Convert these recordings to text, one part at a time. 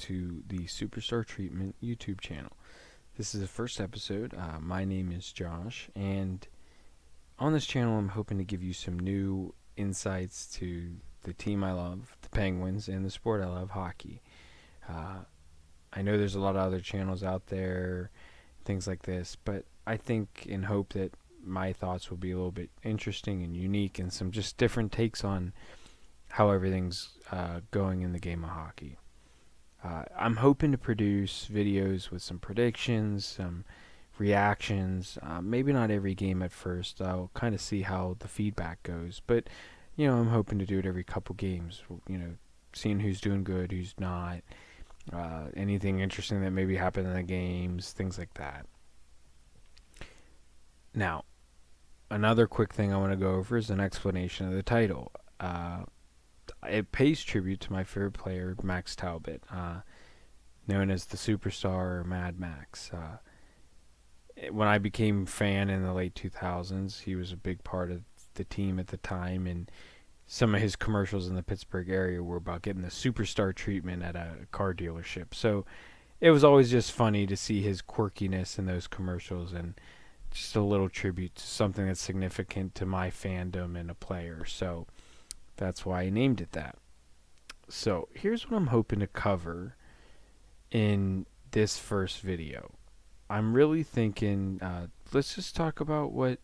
to the Superstar Treatment YouTube channel. This is the first episode. My name is Josh, and on this channel I'm hoping to give you some new insights to the team I love, the Penguins, and the sport I love, hockey. I know there's a lot of other channels out there, things like this, but I think and hope that my thoughts will be a little bit interesting and unique and some just different takes on how everything's going in the game of hockey. I'm hoping to produce videos with some predictions, some reactions. Maybe not every game at first. I'll kind of see how the feedback goes. But, I'm hoping to do it every couple games. Seeing who's doing good, who's not. Anything interesting that maybe happened in the games, things like that. Now, another quick thing I want to go over is an explanation of the title. It pays tribute to my favorite player, Max Talbot, known as the Superstar or Mad Max. When I became a fan in the late 2000s, he was a big part of the team at the time, and some of his commercials in the Pittsburgh area were about getting the superstar treatment at a car dealership. So it was always just funny to see his quirkiness in those commercials, and just a little tribute to something that's significant to my fandom and a player. So that's why I named it that. So here's what I'm hoping to cover in this first video. I'm really thinking, let's just talk about what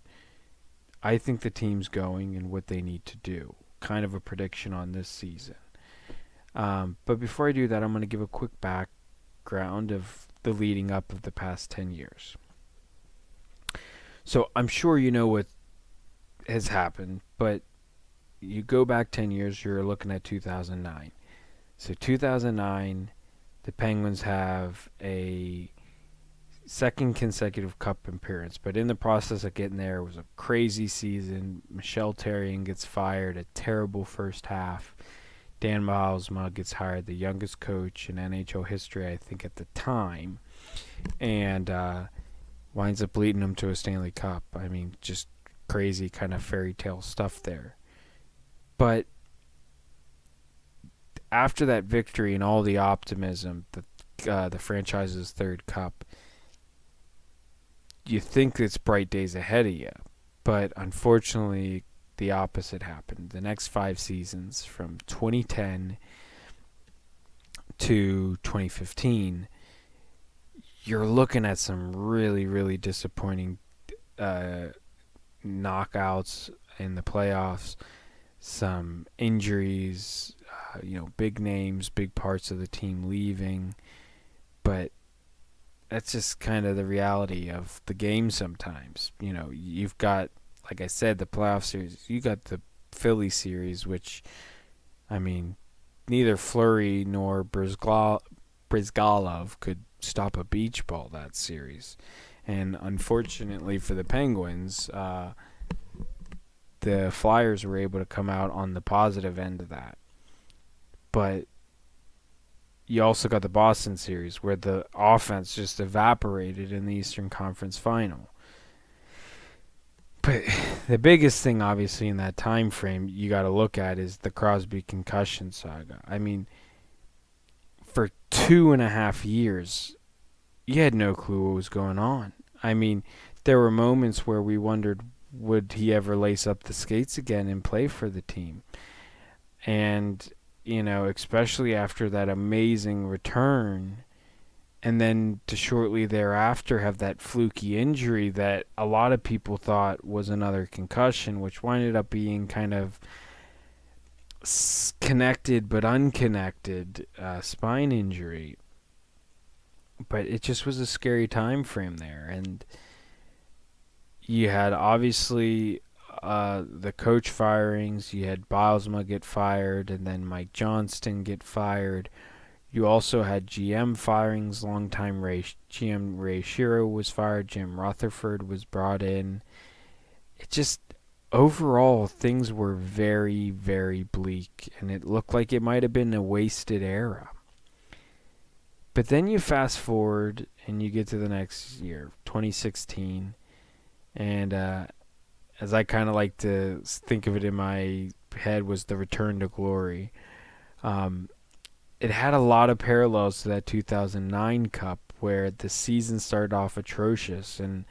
I think the team's going and what they need to do. Kind of a prediction on this season. But before I do that, I'm going to give a quick background of the leading up of the past 10 years. So I'm sure you know what has happened, but you go back 10 years, you're looking at 2009. So 2009, the Penguins have a second consecutive cup appearance, but in the process of getting there, it was a crazy season. Michel Therrien gets fired, a terrible first half. Dan Bylsma gets hired, the youngest coach in NHL history, I think, at the time, and winds up leading them to a Stanley Cup. I mean, just crazy kind of fairy tale stuff there. But after that victory and all the optimism, the franchise's third cup, you think it's bright days ahead of you. But unfortunately, the opposite happened. The next 5 seasons, from 2010 to 2015, you're looking at some really, really disappointing knockouts in the playoffs, some injuries, big names, big parts of the team leaving. But that's just kind of the reality of the game sometimes. You've got, like I said, the playoff series. You got the Philly series, which, I mean, neither Fleury nor Brizgalov could stop a beach ball that series. And unfortunately for the Penguins, the Flyers were able to come out on the positive end of that. But you also got the Boston series where the offense just evaporated in the Eastern Conference Final. But the biggest thing, obviously, in that time frame you got to look at is the Crosby concussion saga. I mean, for 2.5 years, you had no clue what was going on. I mean, there were moments where we wondered, would he ever lace up the skates again and play for the team? And, especially after that amazing return, and then to shortly thereafter have that fluky injury that a lot of people thought was another concussion, which winded up being kind of connected but unconnected spine injury. But it just was a scary time frame there. And you had, obviously, the coach firings. You had Bylsma get fired, and then Mike Johnston get fired. You also had GM firings. Longtime GM Ray Shero was fired. Jim Rutherford was brought in. It just, overall, things were very, very bleak, and it looked like it might have been a wasted era. But then you fast forward, and you get to the next year, 2016, and as I kind of like to think of it in my head, was the return to glory. it had a lot of parallels to that 2009 Cup where the season started off atrocious. And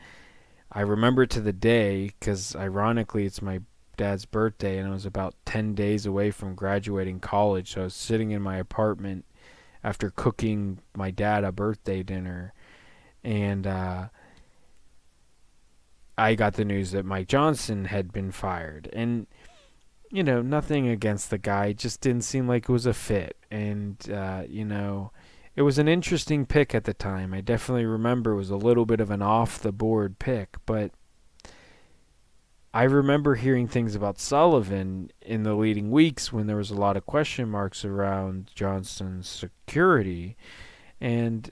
I remember to the day because, ironically, it's my dad's birthday, and I was about 10 days away from graduating college. So I was sitting in my apartment after cooking my dad a birthday dinner, and I got the news that Mike Johnson had been fired. And, nothing against the guy, it just didn't seem like it was a fit. And, it was an interesting pick at the time. I definitely remember it was a little bit of an off the board pick, but I remember hearing things about Sullivan in the leading weeks when there was a lot of question marks around Johnson's security. And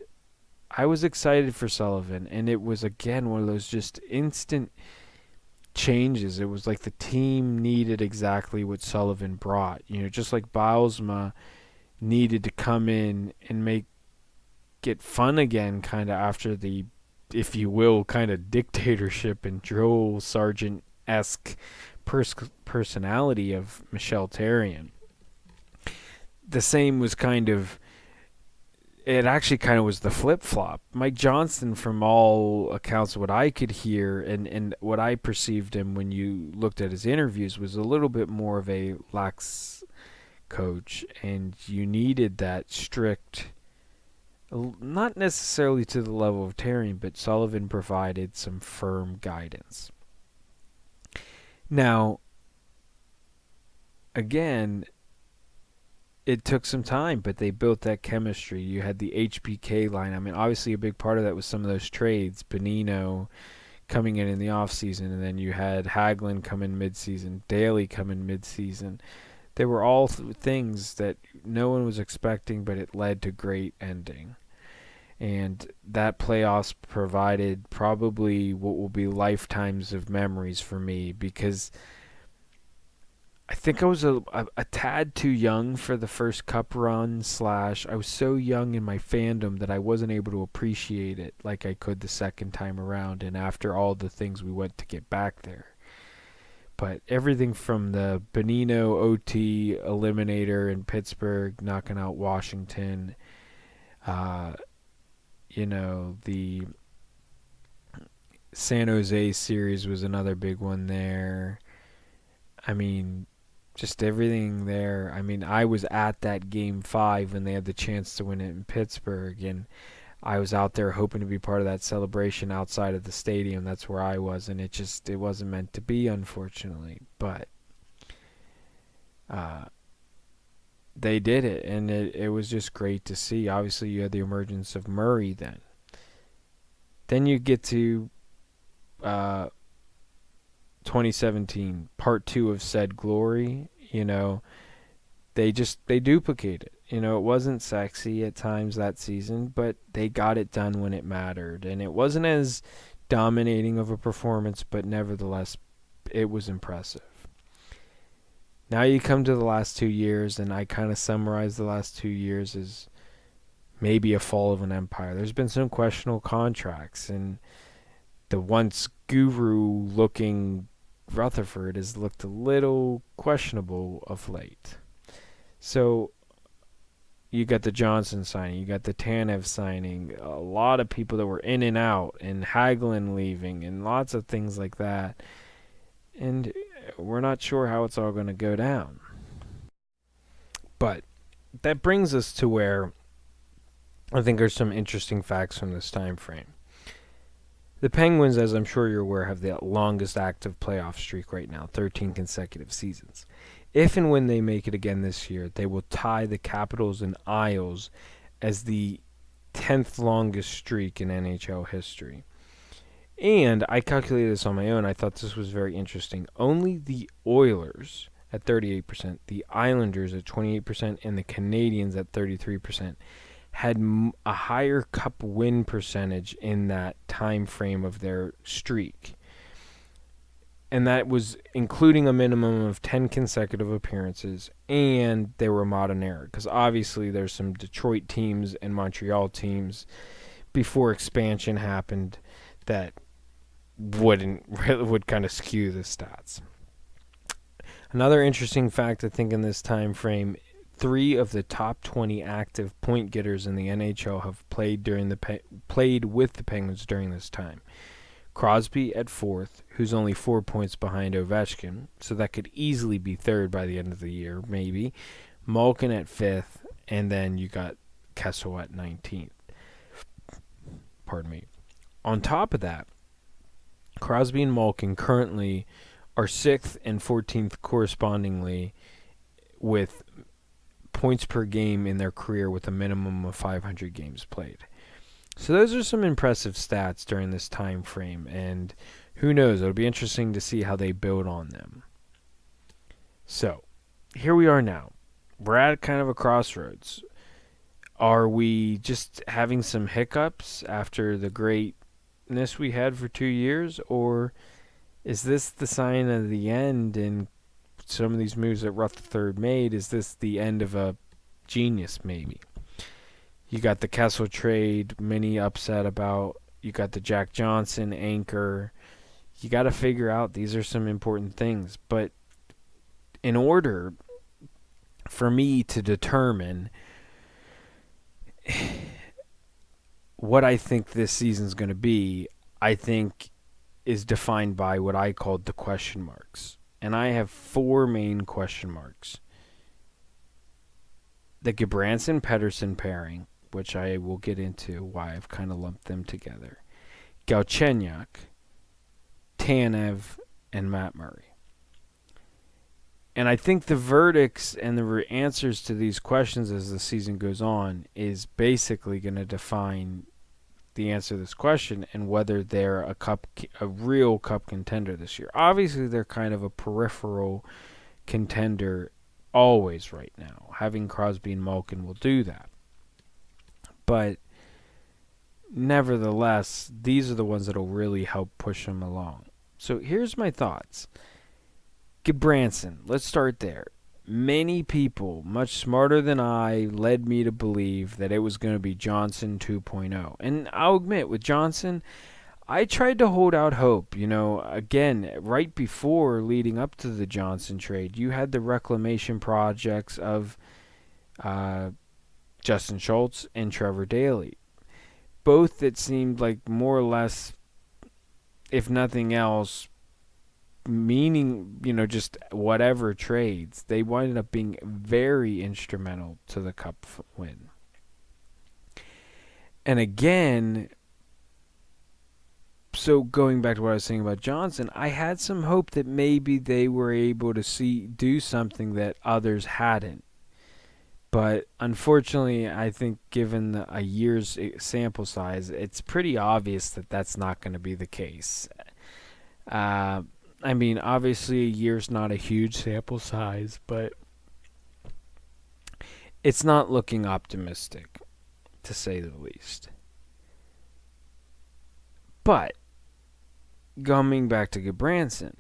I was excited for Sullivan, and it was again one of those just instant changes. It was like the team needed exactly what Sullivan brought. Just like Bylsma needed to come in and make it fun again, kind of after the, if you will, kind of dictatorship and drill sergeant esque personality of Michel Therrien. The same was kind of, it actually kind of was the flip flop. Mike Johnson, from all accounts, what I could hear and what I perceived him when you looked at his interviews, was a little bit more of a lax coach, and you needed that strict, not necessarily to the level of Therrien, but Sullivan provided some firm guidance. Now, again, it took some time, but they built that chemistry. You had the HBK line. I mean, obviously a big part of that was some of those trades. Bonino coming in the offseason, and then you had Hagelin come in midseason, Daly come in midseason. They were all things that no one was expecting, but it led to great ending. And that playoffs provided probably what will be lifetimes of memories for me, because I think I was a tad too young for the first cup run, slash I was so young in my fandom that I wasn't able to appreciate it like I could the second time around, and after all the things we went to get back there. But everything from the Bonino OT eliminator in Pittsburgh knocking out Washington, the San Jose series was another big one there. I mean, just everything there. I mean, I was at that Game 5 when they had the chance to win it in Pittsburgh, and I was out there hoping to be part of that celebration outside of the stadium. That's where I was, and it wasn't meant to be, unfortunately. But they did it, and it was just great to see. Obviously, you had the emergence of Murray then. Then you get to 2017, part 2 of said glory. They duplicate it. It wasn't sexy at times that season, but they got it done when it mattered. And it wasn't as dominating of a performance, but nevertheless, it was impressive. Now you come to the last 2 years, and I kind of summarize the last 2 years as maybe a fall of an empire. There's been some questionable contracts, and the once guru-looking Rutherford has looked a little questionable of late. So you got the Johnson signing, you got the Tanev signing, a lot of people that were in and out, and Hagelin leaving, and lots of things like that. And we're not sure how it's all going to go down. But that brings us to where I think are some interesting facts from this time frame. The Penguins, as I'm sure you're aware, have the longest active playoff streak right now, 13 consecutive seasons. If and when they make it again this year, they will tie the Capitals and Isles as the 10th longest streak in NHL history. And I calculated this on my own. I thought this was very interesting. Only the Oilers at 38%, the Islanders at 28%, and the Canadiens at 33% had a higher cup win percentage in that time frame of their streak. And that was including a minimum of 10 consecutive appearances, and they were modern era, because obviously there's some Detroit teams and Montreal teams before expansion happened that would kind of skew the stats. Another interesting fact, I think, in this time frame, 3 of the top 20 active point getters in the NHL have played with the Penguins during this time. Crosby at 4th, who's only 4 points behind Ovechkin, so that could easily be 3rd by the end of the year, maybe. Malkin at 5th, and then you got Kessel at 19th. Pardon me. On top of that, Crosby and Malkin currently are 6th and 14th correspondingly with points per game in their career with a minimum of 500 games played. So those are some impressive stats during this time frame, and who knows, it'll be interesting to see how they build on them. So, here we are now. We're at kind of a crossroads. Are we just having some hiccups after the greatness we had for 2 years, or is this the sign of the end, and some of these moves that Ruth III made, is this the end of a genius maybe? You got the Kessel trade, many upset about. You got the Jack Johnson anchor. You got to figure out these are some important things. But in order for me to determine what I think this season's going to be, I think is defined by what I called the question marks. And I have 4 main question marks. The Gudbranson-Pettersson pairing, which I will get into why I've kind of lumped them together. Galchenyuk, Tanev, and Matt Murray. And I think the verdicts and the answers to these questions as the season goes on is basically going to define the answer to this question and whether they're a real cup contender this year. Obviously, they're kind of a peripheral contender always right now. Having Crosby and Malkin will do that. But nevertheless, these are the ones that will really help push them along. So here's my thoughts. Gudbranson, let's start there. Many people, much smarter than I, led me to believe that it was going to be Johnson 2.0. And I'll admit, with Johnson, I tried to hold out hope. You know, again, right before leading up to the Johnson trade, you had the reclamation projects of Justin Schultz and Trevor Daley. Both that seemed like more or less, if nothing else, meaning, just whatever trades, they wound up being very instrumental to the cup win. And again, so going back to what I was saying about Johnson, I had some hope that maybe they were able to do something that others hadn't. But unfortunately, I think given a year's sample size, it's pretty obvious that that's not going to be the case. Obviously a year's not a huge sample size, but it's not looking optimistic, to say the least. But coming back to Gudbranson,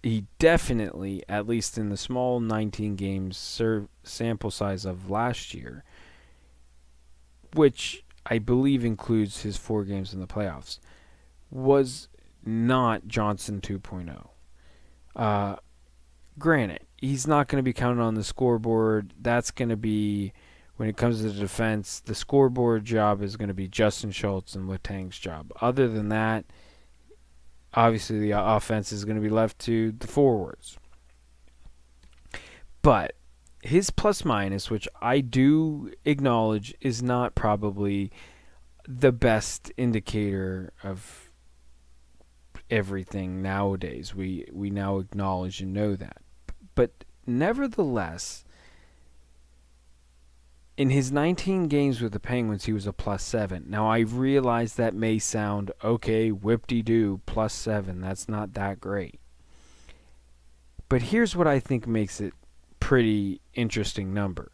he definitely, at least in the small 19 games sample size of last year, which I believe includes his 4 games in the playoffs, was not Johnson 2.0. Granted, he's not going to be counted on the scoreboard. That's going to be, when it comes to the defense, the scoreboard job is going to be Justin Schultz and Letang's job. Other than that, obviously the offense is going to be left to the forwards. But his plus-minus, which I do acknowledge is not probably the best indicator of everything nowadays. We now acknowledge and know that. But nevertheless, in his 19 games with the Penguins, he was a +7. Now, I realize that may sound, okay, whip-de-doo, +7. That's not that great. But here's what I think makes it pretty interesting number.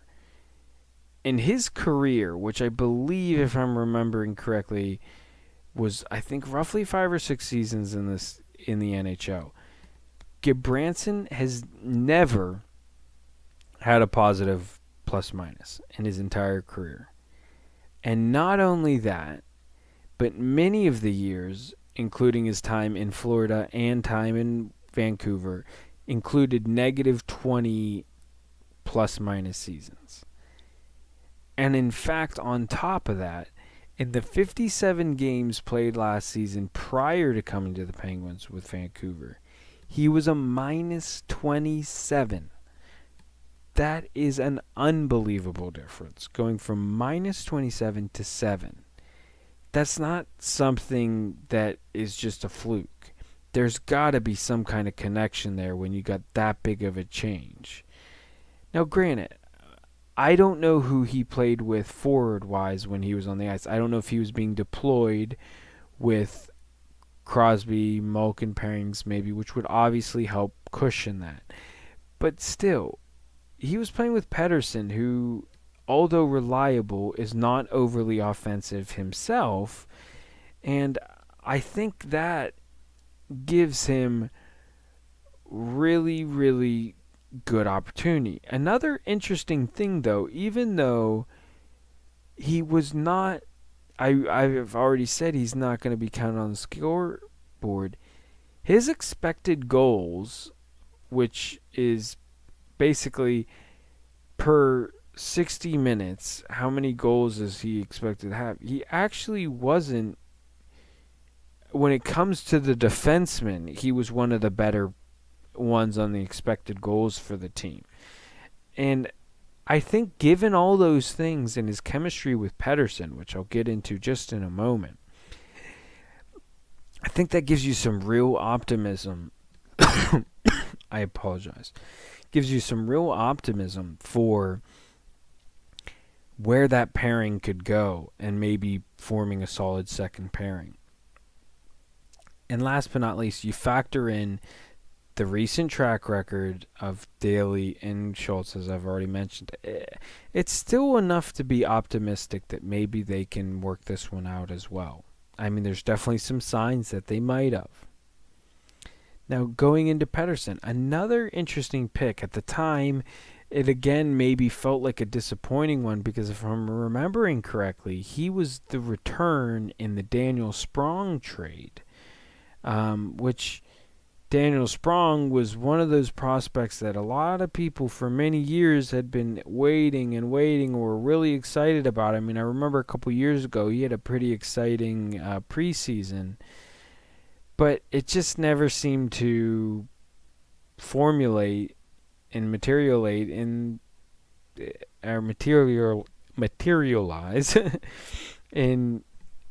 In his career, which I believe, if I'm remembering correctly, was, I think, roughly 5 or 6 seasons in the NHL, Gudbranson has never had a positive plus-minus in his entire career. And not only that, but many of the years, including his time in Florida and time in Vancouver, included -20 plus-minus seasons. And in fact, on top of that, in the 57 games played last season prior to coming to the Penguins with Vancouver, he was a minus 27. That is an unbelievable difference, going from minus 27 to 7. That's not something that is just a fluke. There's got to be some kind of connection there when you got that big of a change. Now, granted, I don't know who he played with forward-wise when he was on the ice. I don't know if he was being deployed with Crosby, Malkin pairings maybe, which would obviously help cushion that. But still, he was playing with Pettersson, who, although reliable, is not overly offensive himself. And I think that gives him really, really good opportunity. Another interesting thing, though, even though he was not, I've already said he's not going to be counted on the scoreboard, his expected goals, which is basically per 60 minutes, how many goals is he expected to have? He actually wasn't, when it comes to the defensemen, he was one of the better ones on the expected goals for the team. And I think given all those things and his chemistry with Pettersson, which I'll get into just in a moment, I think that gives you some real optimism. I apologize. Gives you some real optimism for where that pairing could go and maybe forming a solid second pairing. And last but not least, you factor in the recent track record of Daly and Schultz, as I've already mentioned. It's still enough to be optimistic that maybe they can work this one out as well. I mean, there's definitely some signs that they might have. Now, going into Pettersson, another interesting pick. At the time, it again maybe felt like a disappointing one because if I'm remembering correctly, he was the return in the Daniel Sprong trade, which Daniel Sprong was one of those prospects that a lot of people for many years had been waiting and waiting or were really excited about. I mean, I remember a couple years ago he had a pretty exciting preseason, but it just never seemed to formulate and materialize in the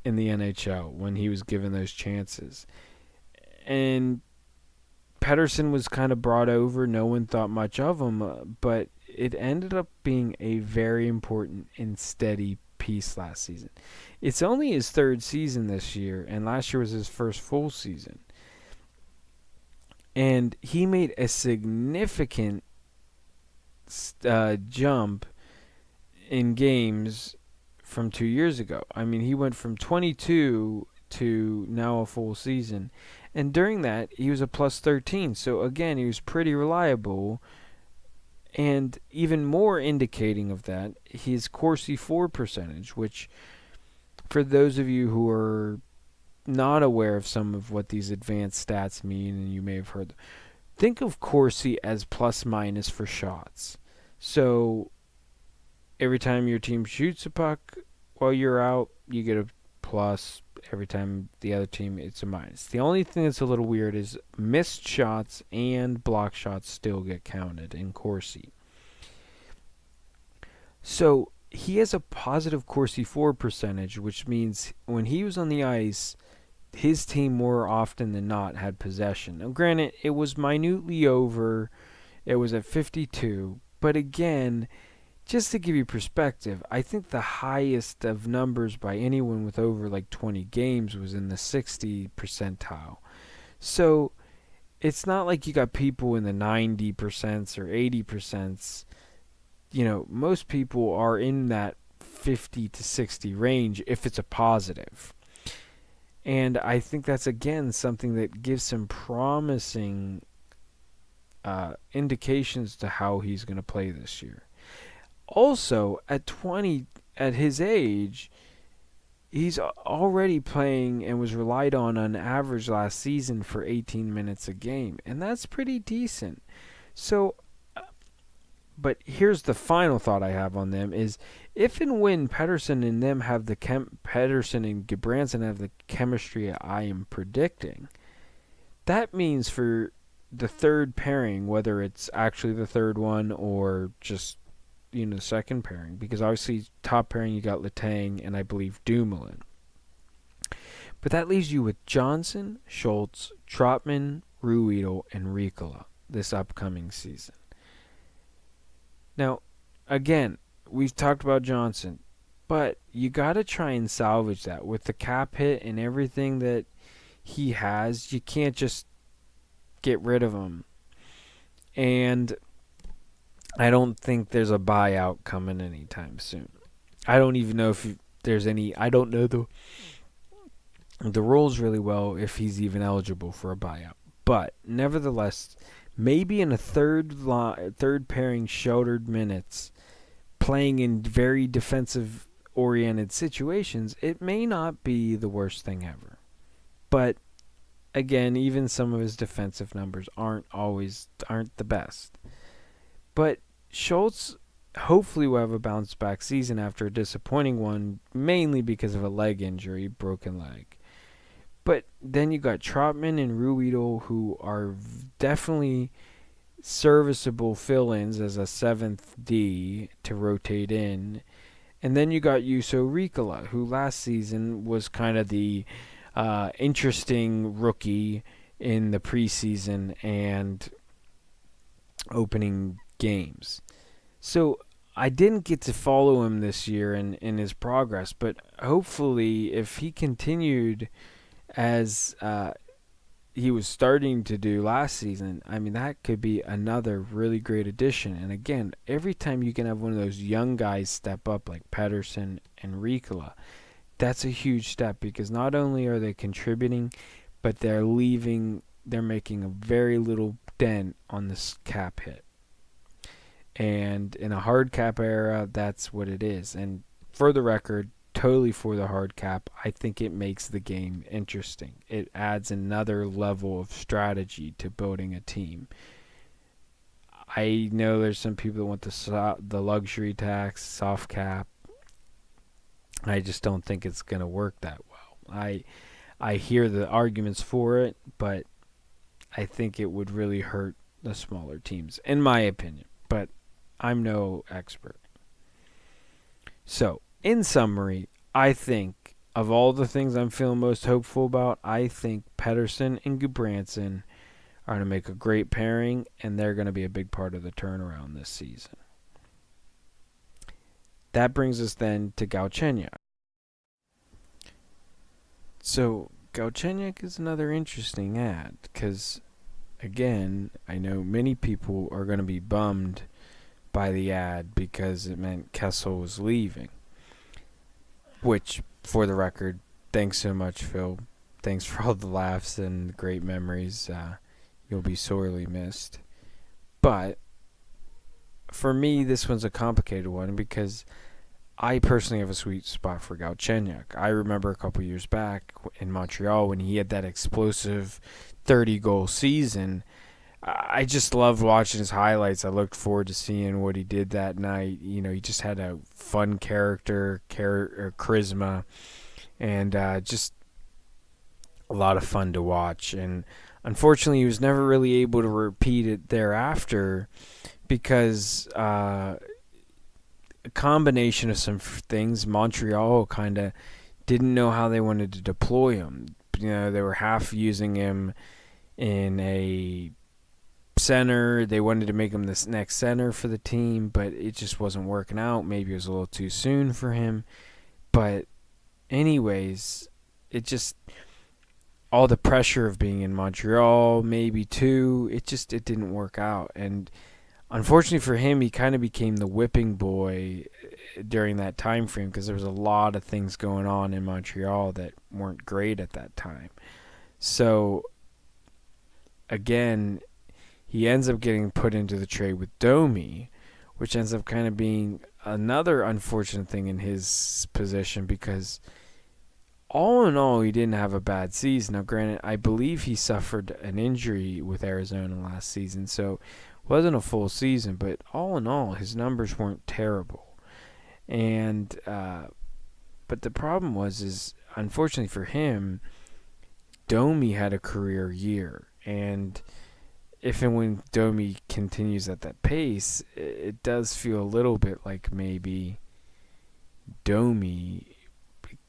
NHL when he was given those chances. And Pettersson was kind of brought over. No one thought much of him, but it ended up being a very important and steady piece last season. It's only his third season this year, and last year was his first full season. And he made a significant jump in games from 2 years ago. I mean, he went from 22 to now a full season. And during that, he was a plus 13. So, again, he was pretty reliable. And even more indicating of that, his Corsi 4 percentage, which for those of you who are not aware of some of what these advanced stats mean, and you may have heard, think of Corsi as plus minus for shots. So, every time your team shoots a puck while you're out, you get a plus. Every time the other team, it's a minus. The only thing that's a little weird is missed shots and block shots still get counted in Corsi. So he has a positive Corsi 4 percentage, which means when he was on the ice, his team more often than not had possession. Now, granted, it was minutely over. It was at 52. But again, just to give you perspective, I think the highest of numbers by anyone with over like 20 games was in the 60 percentile. So it's not like you got people in the 90% or 80%. You know, most people are in that 50 to 60 range if it's a positive. And I think that's, again, something that gives some promising indications to how he's going to play this year. Also, at 20, at his age, he's already playing and was relied on average last season for 18 minutes a game. And that's pretty decent. So, But here's the final thought I have on them is if and when Pedersen and them have the Pedersen and Gudbranson have the chemistry I am predicting, that means for the third pairing, whether it's actually the third one or just the second pairing, because obviously top pairing you got Letang and I believe Dumoulin. But that leaves you with Johnson, Schultz, Trotman, Ruedel, and Ricola this upcoming season. Now, again, we've talked about Johnson, but you got to try and salvage that with the cap hit and everything that he has. You can't just get rid of him. And I don't think there's a buyout coming anytime soon. I don't even know if there's any. I don't know the rules really well if he's even eligible for a buyout. But nevertheless, maybe in a third pairing sheltered minutes, playing in very defensive oriented situations, it may not be the worst thing ever. But again, even some of his defensive numbers aren't the best. But Schultz hopefully will have a bounce back season after a disappointing one, mainly because of a leg injury, broken leg. But then you got Trotman and Ruedel, who are definitely serviceable fill-ins as a 7th D to rotate in. And then you got Juuso Riikola, who last season was kind of the interesting rookie in the preseason and opening games. So I didn't get to follow him this year in his progress, but hopefully if he continued as he was starting to do last season, I mean, that could be another really great addition. And again, every time you can have one of those young guys step up like Pedersen and Riikola, that's a huge step because not only are they contributing, but they're making a very little dent on this cap hit. And in a hard cap era, that's what it is. And for the record, totally for the hard cap, I think it makes the game interesting. It adds another level of strategy to building a team. I know there's some people that want the luxury tax, soft cap. I just don't think it's going to work that well. I hear the arguments for it, but I think it would really hurt the smaller teams, in my opinion. But I'm no expert. So, in summary, I think of all the things I'm feeling most hopeful about, I think Pedersen and Gudbranson are going to make a great pairing, and they're going to be a big part of the turnaround this season. That brings us then to Galchenyuk. So, Galchenyuk is another interesting ad, because, again, I know many people are going to be bummed by the ad because it meant Kessel was leaving. Which, for the record, thanks so much, Phil. Thanks for all the laughs and great memories. You'll be sorely missed. But for me, this one's a complicated one because I personally have a sweet spot for Galchenyuk. I remember a couple years back in Montreal when he had that explosive 30-goal season. I just loved watching his highlights. I looked forward to seeing what he did that night. You know, he just had a fun charisma, and just a lot of fun to watch. And unfortunately, he was never really able to repeat it thereafter because a combination of some things. Montreal kind of didn't know how they wanted to deploy him. You know, they were half using him in a center. They wanted to make him this next center for the team, but it just wasn't working out. Maybe it was a little too soon for him. But anyways, it just, all the pressure of being in Montreal, maybe too, it didn't work out. And unfortunately for him, he kind of became the whipping boy during that time frame because there was a lot of things going on in Montreal that weren't great at that time. So again, he ends up getting put into the trade with Domi, which ends up kind of being another unfortunate thing in his position because all in all, he didn't have a bad season. Now, granted, I believe he suffered an injury with Arizona last season, so it wasn't a full season. But all in all, his numbers weren't terrible. And but the problem is unfortunately for him, Domi had a career year, and if and when Domi continues at that pace, it does feel a little bit like maybe Domi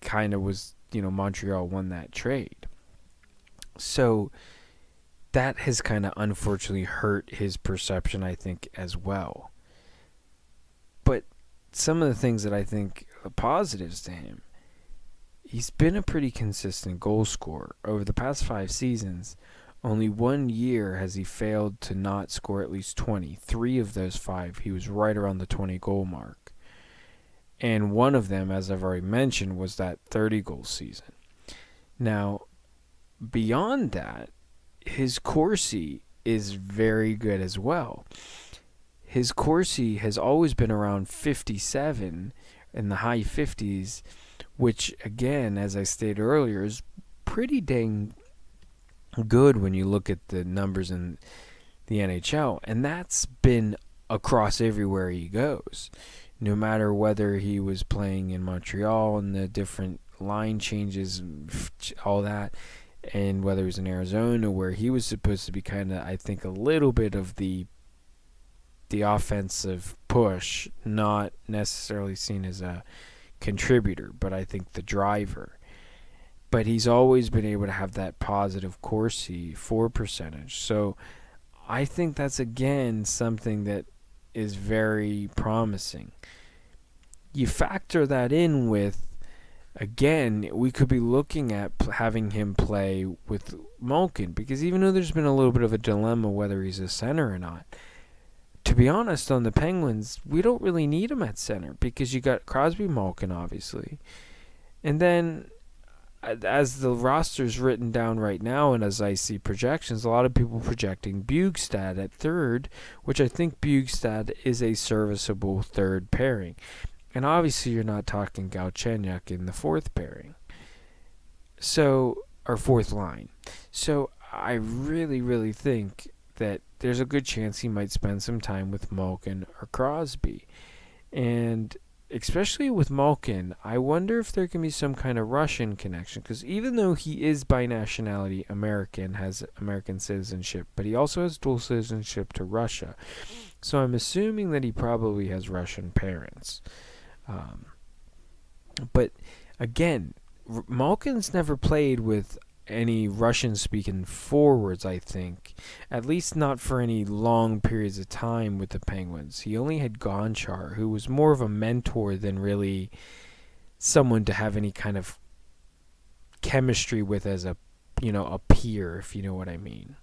kind of was, Montreal won that trade. So that has kind of unfortunately hurt his perception, I think, as well. But some of the things that I think are positives to him, he's been a pretty consistent goal scorer. Over the past 5 seasons, only 1 year has he failed to not score at least 20. 3 of those 5, he was right around the 20 goal mark. And one of them, as I've already mentioned, was that 30-goal season. Now, beyond that, his Corsi is very good as well. His Corsi has always been around 57 in the high 50s, which, again, as I stated earlier, is pretty dang good when you look at the numbers in the NHL. And that's been across everywhere he goes. No matter whether he was playing in Montreal and the different line changes, all that, and whether it was in Arizona where he was supposed to be kind of, I think, a little bit of the offensive push, not necessarily seen as a contributor, but I think the driver. But he's always been able to have that positive Corsi for percentage. So I think that's, again, something that is very promising. You factor that in with, again, we could be looking at having him play with Malkin, because even though there's been a little bit of a dilemma whether he's a center or not, to be honest, on the Penguins, we don't really need him at center because you got Crosby, Malkin, obviously. And then, as the roster's written down right now, and as I see projections, a lot of people projecting Bjugstad at third, which I think Bjugstad is a serviceable third pairing. And obviously you're not talking Galchenyuk in the fourth pairing. So, or fourth line. So I really, really think that there's a good chance he might spend some time with Malkin or Crosby. And especially with Malkin, I wonder if there can be some kind of Russian connection, because even though he is by nationality American, has American citizenship, but he also has dual citizenship to Russia. So I'm assuming that he probably has Russian parents. But again, Malkin's never played with any Russian-speaking forwards, I think. At least not for any long periods of time with the Penguins. He only had Gonchar, who was more of a mentor than really someone to have any kind of chemistry with as a peer, if you know what I mean.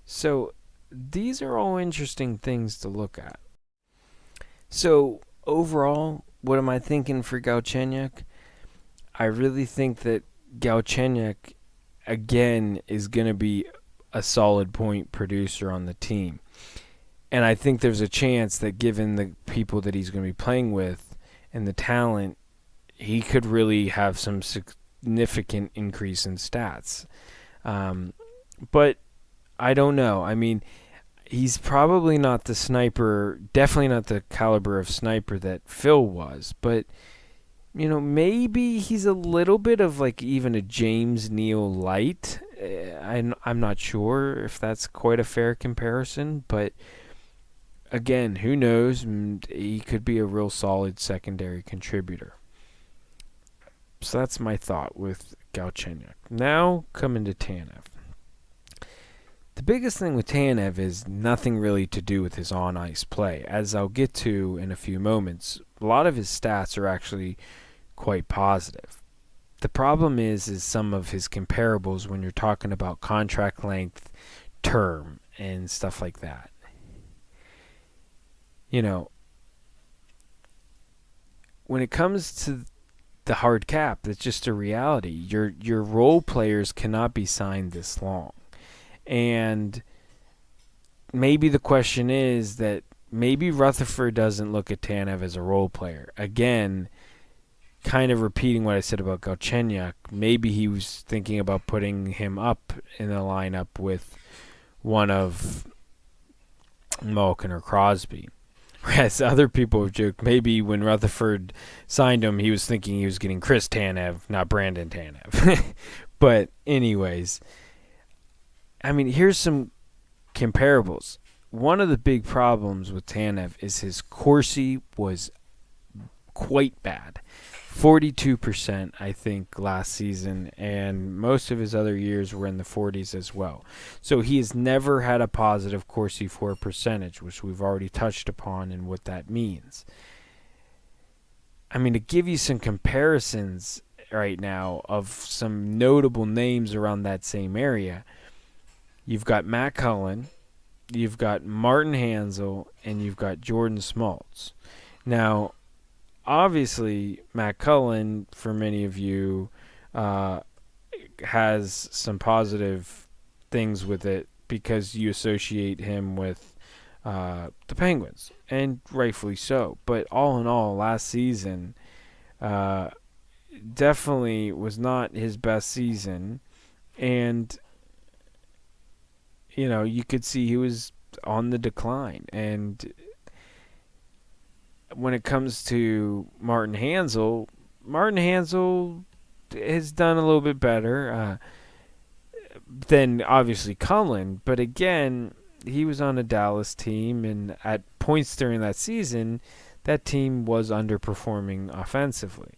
So these are all interesting things to look at. So overall, what am I thinking for Galchenyuk? I really think that Galchenyuk, again, is going to be a solid point producer on the team. And I think there's a chance that given the people that he's going to be playing with and the talent, he could really have some significant increase in stats. But I don't know. I mean, he's probably not the sniper, definitely not the caliber of sniper that Phil was, but maybe he's a little bit of like even a James Neal light. I'm not sure if that's quite a fair comparison, but again, who knows? He could be a real solid secondary contributor. So that's my thought with Galchenyuk. Now coming to Tanev. The biggest thing with Tanev is nothing really to do with his on-ice play. As I'll get to in a few moments, a lot of his stats are actually quite positive. The problem is some of his comparables when you're talking about contract length, term, and stuff like that. When it comes to the hard cap, that's just a reality. Your role players cannot be signed this long. And maybe the question is that maybe Rutherford doesn't look at Tanev as a role player. Again, kind of repeating what I said about Galchenyuk, maybe he was thinking about putting him up in the lineup with one of Malkin or Crosby. Whereas other people have joked maybe when Rutherford signed him, he was thinking he was getting Chris Tanev, not Brandon Tanev. But anyways, I mean, here's some comparables. One of the big problems with Tanev is his Corsi was quite bad. 42%, I think, last season, and most of his other years were in the 40s as well. So he has never had a positive Corsi for percentage, which we've already touched upon and what that means. I mean, to give you some comparisons right now of some notable names around that same area, you've got Matt Cullen, you've got Martin Hanzal, and you've got Jordan Smoltz. Now, obviously, Matt Cullen, for many of you, has some positive things with it because you associate him with the Penguins, and rightfully so. But all in all, last season definitely was not his best season, and you could see he was on the decline. And when it comes to Martin Hanzal has done a little bit better than obviously Cullen. But again, he was on a Dallas team, and at points during that season, that team was underperforming offensively.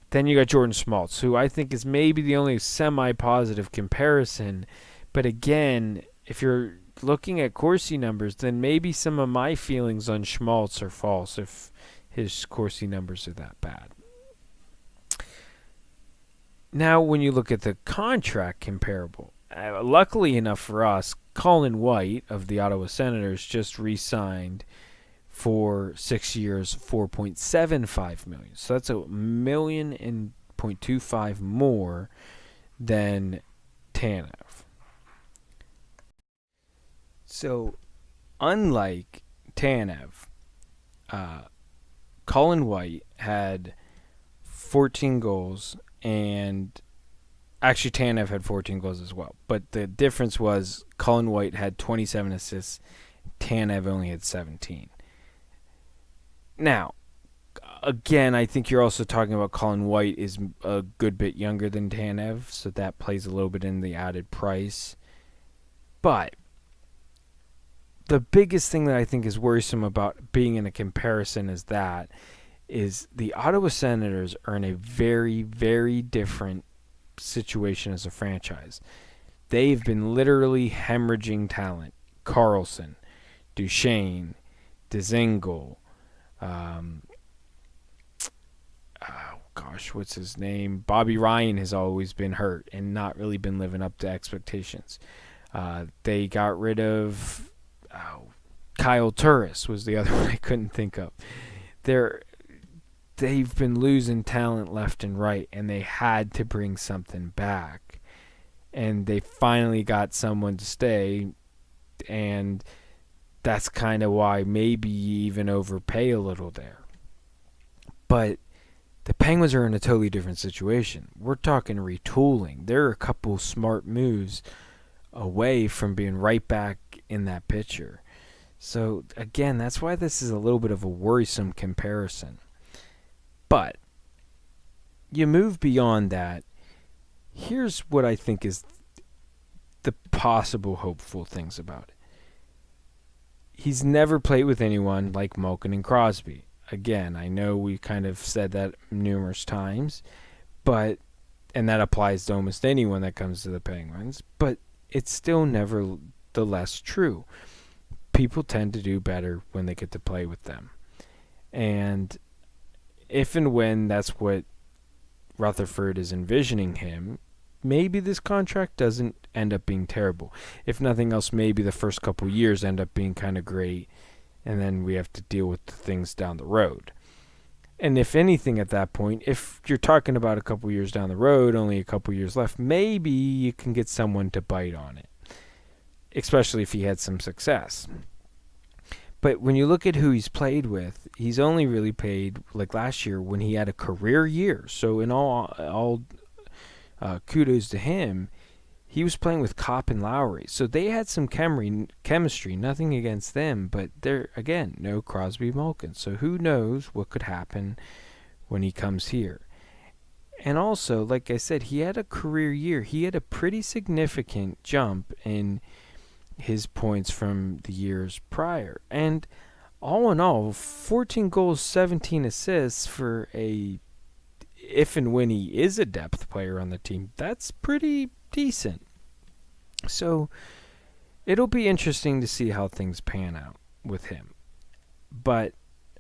Then you got Jordan Smoltz, who I think is maybe the only semi-positive comparison. But again, if you're looking at Corsi numbers, then maybe some of my feelings on Schmaltz are false if his Corsi numbers are that bad. Now, when you look at the contract comparable, luckily enough for us, Colin White of the Ottawa Senators just re-signed for 6 years, $4.75 million. So that's $1.25 million more than Tanev. So, unlike Tanev, Colin White had 14 goals, and actually Tanev had 14 goals as well. But the difference was Colin White had 27 assists, Tanev only had 17. Now, again, I think you're also talking about Colin White is a good bit younger than Tanev, so that plays a little bit in the added price. But the biggest thing that I think is worrisome about being in a comparison is the Ottawa Senators are in a very, very different situation as a franchise. They've been literally hemorrhaging talent. Carlson, Duchesne, Dzingel, what's his name? Bobby Ryan has always been hurt and not really been living up to expectations. They got rid of Kyle Turris was the other one I couldn't think of. They've been losing talent left and right, and they had to bring something back. And they finally got someone to stay, and that's kind of why maybe you even overpay a little there. But the Penguins are in a totally different situation. We're talking retooling. There are a couple smart moves away from being right back in that picture. So, again, that's why this is a little bit of a worrisome comparison. But you move beyond that. Here's what I think is the possible hopeful things about it. He's never played with anyone like Malkin and Crosby. Again, I know we kind of said that numerous times, and that applies to almost anyone that comes to the Penguins, but it's still nevertheless true. People tend to do better when they get to play with them. And if and when that's what Rutherford is envisioning him, maybe this contract doesn't end up being terrible. If nothing else, maybe the first couple years end up being kind of great, and then we have to deal with the things down the road. And if anything at that point, if you're talking about a couple years down the road, only a couple years left, maybe you can get someone to bite on it, especially if he had some success. But when you look at who he's played with, he's only really played like last year when he had a career year. So in all kudos to him, he was playing with Kopp and Lowry. So they had some chemistry, nothing against them, but they're, again, no Crosby Malkin. So who knows what could happen when he comes here. And also, like I said, he had a career year. He had a pretty significant jump in his points from the years prior. And all in all, 14 goals, 17 assists for if and when he is a depth player on the team, that's pretty decent. So it'll be interesting to see how things pan out with him. But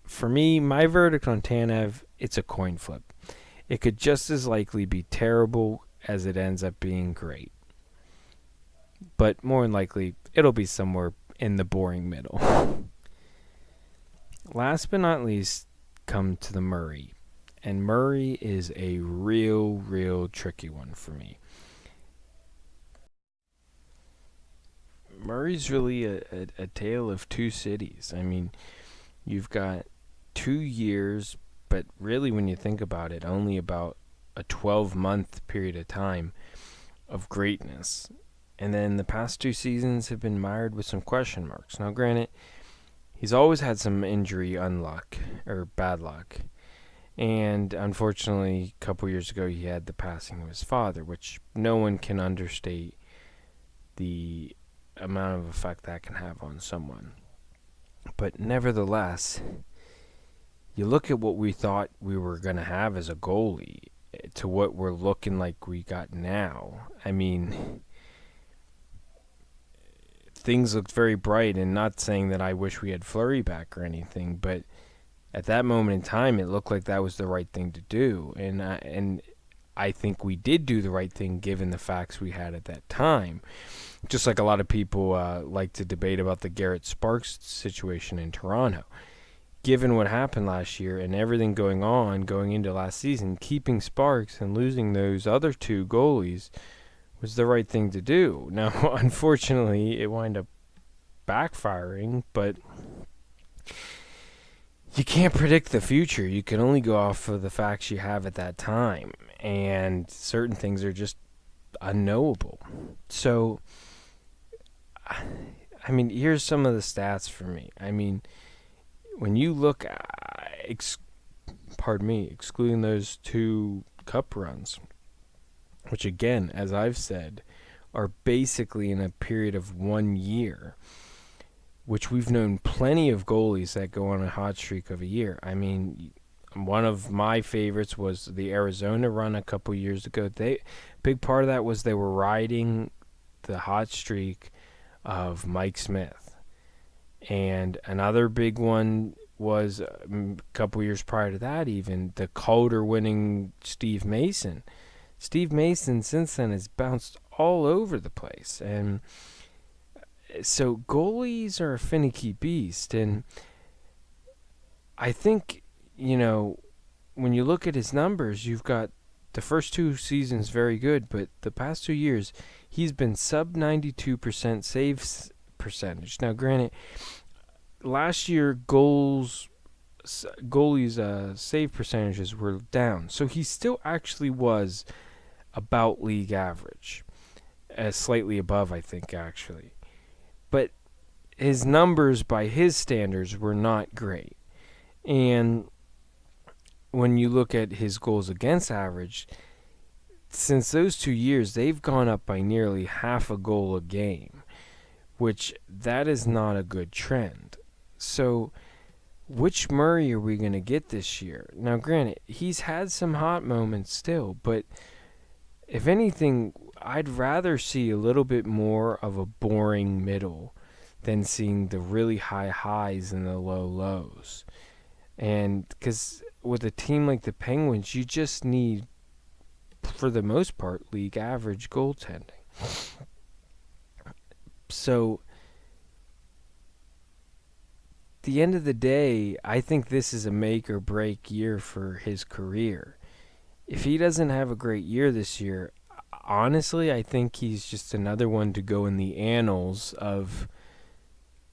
for me, my verdict on Tanev, it's a coin flip. It could just as likely be terrible as it ends up being great. But more than likely, it'll be somewhere in the boring middle. Last but not least, come to the Murray. And Murray is a real tricky one for me. Murray's really a tale of two cities. I mean, you've got 2 years, but really when you think about it, only about a 12-month period of time of greatness. And then the past 2 seasons have been mired with some question marks. Now, granted, he's always had some injury unluck, or bad luck. And unfortunately, a couple years ago, he had the passing of his father, which no one can understate the amount of effect that can have on someone. But nevertheless, you look at what we thought we were going to have as a goalie to what we're looking like we got now. I mean, things looked very bright, and not saying that I wish we had Fleury back or anything, but at that moment in time, it looked like that was the right thing to do. And I think we did do the right thing given the facts we had at that time. Just like a lot of people like to debate about the Garrett Sparks situation in Toronto. Given what happened last year and everything going into last season, keeping Sparks and losing those other 2 goalies was the right thing to do. Now, unfortunately, it wound up backfiring, but you can't predict the future. You can only go off of the facts you have at that time, and certain things are just unknowable. So, I mean, here's some of the stats for me. I mean, when you look at, excluding those 2 cup runs, which again, as I've said, are basically in a period of 1 year, which we've known plenty of goalies that go on a hot streak of a year. I mean, one of my favorites was the Arizona run a couple years ago. Big part of that was they were riding the hot streak of Mike Smith. And another big one was a couple years prior to that even, the Calder winning Steve Mason. Steve Mason since then has bounced all over the place. And so goalies are a finicky beast, and I think, when you look at his numbers, you've got the first 2 seasons very good, but the past 2 years, he's been sub 92% save percentage. Now, granted, last year goalies' save percentages were down, so he still actually was about league average, slightly above, I think, actually. But his numbers by his standards were not great. And when you look at his goals against average, since those 2 years, they've gone up by nearly half a goal a game, which that is not a good trend. So which Murray are we going to get this year? Now, granted, he's had some hot moments still, but if anything, I'd rather see a little bit more of a boring middle than seeing the really high highs and the low lows. And because with a team like the Penguins, you just need, for the most part, league average goaltending. So, at the end of the day, I think this is a make or break year for his career. If he doesn't have a great year this year, honestly, I think he's just another one to go in the annals of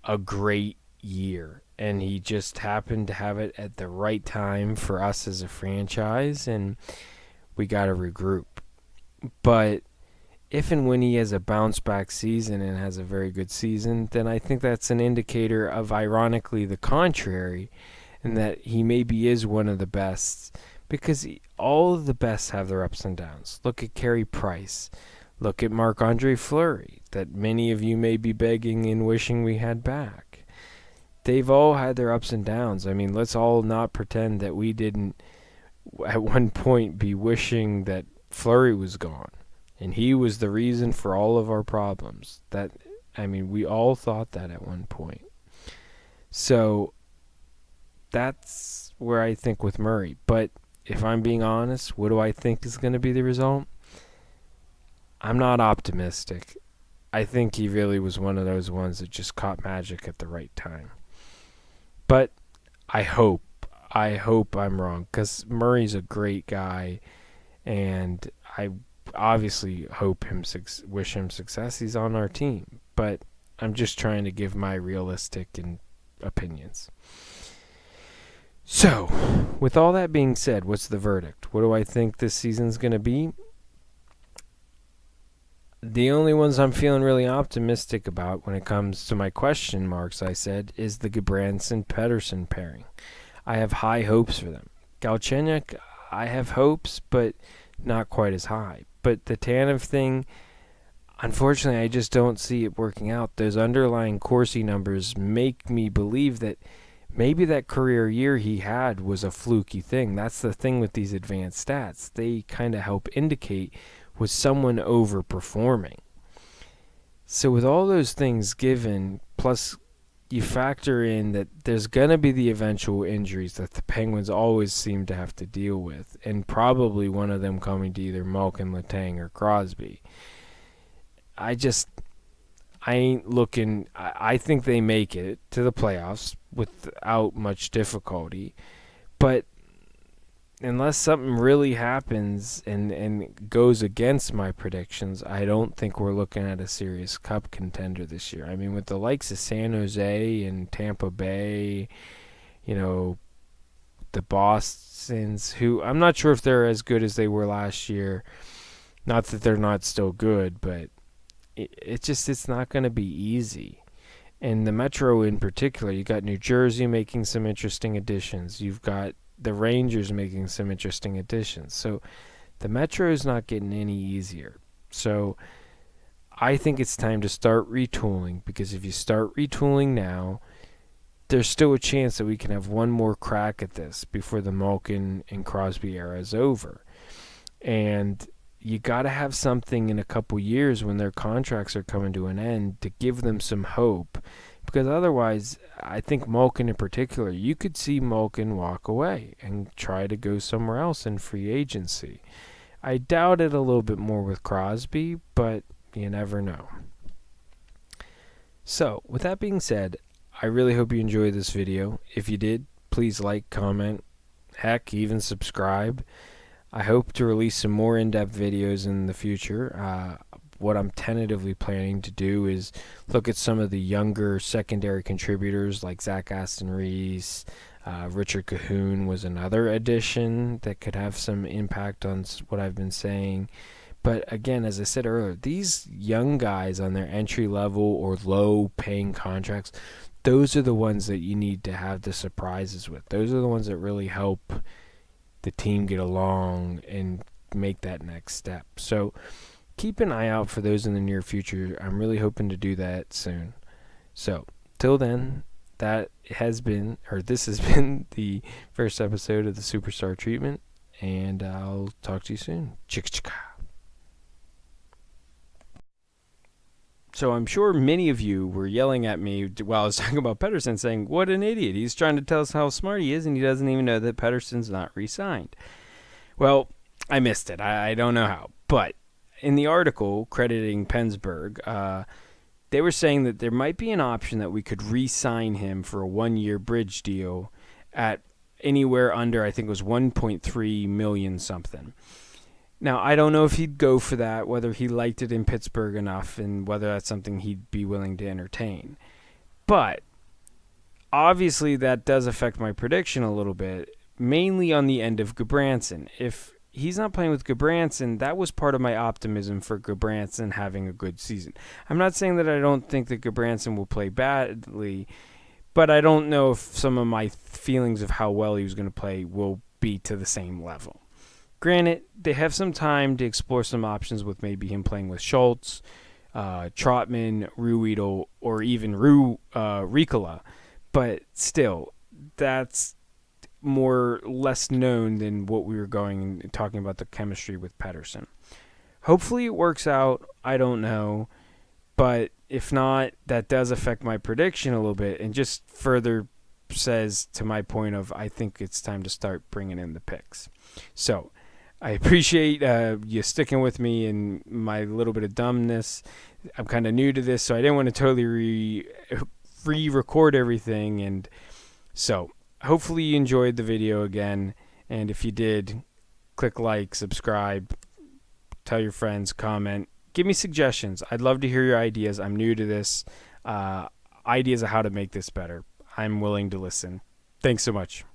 a great year, and he just happened to have it at the right time for us as a franchise, and we got to regroup. But if and when he has a bounce back season and has a very good season, then I think that's an indicator of, ironically, the contrary, and that he maybe is one of the best, because all of the best have their ups and downs. Look at Carey Price. Look at Marc-Andre Fleury, that many of you may be begging and wishing we had back. They've all had their ups and downs. I mean, let's all not pretend that we didn't at one point be wishing that Fleury was gone, and he was the reason for all of our problems. We all thought that at one point. So that's where I think with Murray. But if I'm being honest, what do I think is going to be the result? I'm not optimistic. I think he really was one of those ones that just caught magic at the right time. But I hope I'm wrong, because Murray's a great guy, and I obviously wish him success. He's on our team, but I'm just trying to give my realistic opinions. So, with all that being said, what's the verdict? What do I think this season's going to be? The only ones I'm feeling really optimistic about when it comes to my question marks, I said, is the Gudbranson-Pettersson pairing. I have high hopes for them. Galchenyuk, I have hopes, but not quite as high. But the Tanev thing, unfortunately, I just don't see it working out. Those underlying Corsi numbers make me believe that maybe that career year he had was a fluky thing. That's the thing with these advanced stats. They kind of help indicate, was someone overperforming? So with all those things given, plus you factor in that there's going to be the eventual injuries that the Penguins always seem to have to deal with, and probably one of them coming to either Malkin, Letang, or Crosby. I ain't looking. I think they make it to the playoffs without much difficulty, but unless something really happens and goes against my predictions, I don't think we're looking at a serious cup contender this year. I mean, with the likes of San Jose and Tampa Bay, the Bostons, who I'm not sure if they're as good as they were last year. Not that they're not still good, but it's not going to be easy. And the Metro in particular, you got New Jersey making some interesting additions. You've got the Rangers making some interesting additions. So the Metro is not getting any easier. So I think it's time to start retooling, because if you start retooling now, there's still a chance that we can have one more crack at this before the Malkin and Crosby era is over. And you got to have something in a couple years when their contracts are coming to an end to give them some hope. Because otherwise, I think Malkin in particular, you could see Malkin walk away and try to go somewhere else in free agency. I doubt it a little bit more with Crosby, but you never know. So, with that being said, I really hope you enjoyed this video. If you did, please like, comment, heck, even subscribe. I hope to release some more in-depth videos in the future. What I'm tentatively planning to do is look at some of the younger secondary contributors like Zach Aston-Reese. Richard Cahoon was another addition that could have some impact on what I've been saying. But again, as I said earlier, these young guys on their entry-level or low-paying contracts, those are the ones that you need to have the surprises with. Those are the ones that really help the team get along and make that next step. So keep an eye out for those in the near future. I'm really hoping to do that soon. So till then, this has been the first episode of the Superstar Treatment, and I'll talk to you soon. Chicka. So I'm sure many of you were yelling at me while I was talking about Pettersson, saying, what an idiot. He's trying to tell us how smart he is, and he doesn't even know that Pettersson's not re-signed. Well, I missed it. I don't know how. But in the article crediting Pensburg, they were saying that there might be an option that we could re-sign him for a one-year bridge deal at anywhere under, I think it was 1.3 million something. Now, I don't know if he'd go for that, whether he liked it in Pittsburgh enough, and whether that's something he'd be willing to entertain. But obviously that does affect my prediction a little bit, mainly on the end of Gudbranson. If he's not playing with Gudbranson, that was part of my optimism for Gudbranson having a good season. I'm not saying that I don't think that Gudbranson will play badly, but I don't know if some of my feelings of how well he was going to play will be to the same level. Granted, they have some time to explore some options with maybe him playing with Schultz, Trotman, Ruedel, or even Ricola. But still, that's less known than what we were going and talking about the chemistry with Pettersson. Hopefully it works out. I don't know. But if not, that does affect my prediction a little bit and just further says to my point of I think it's time to start bringing in the picks. So I appreciate you sticking with me and my little bit of dumbness. I'm kind of new to this, so I didn't want to totally re-record everything. And so hopefully you enjoyed the video again. And if you did, click like, subscribe, tell your friends, comment. Give me suggestions. I'd love to hear your ideas. I'm new to this. Ideas of how to make this better. I'm willing to listen. Thanks so much.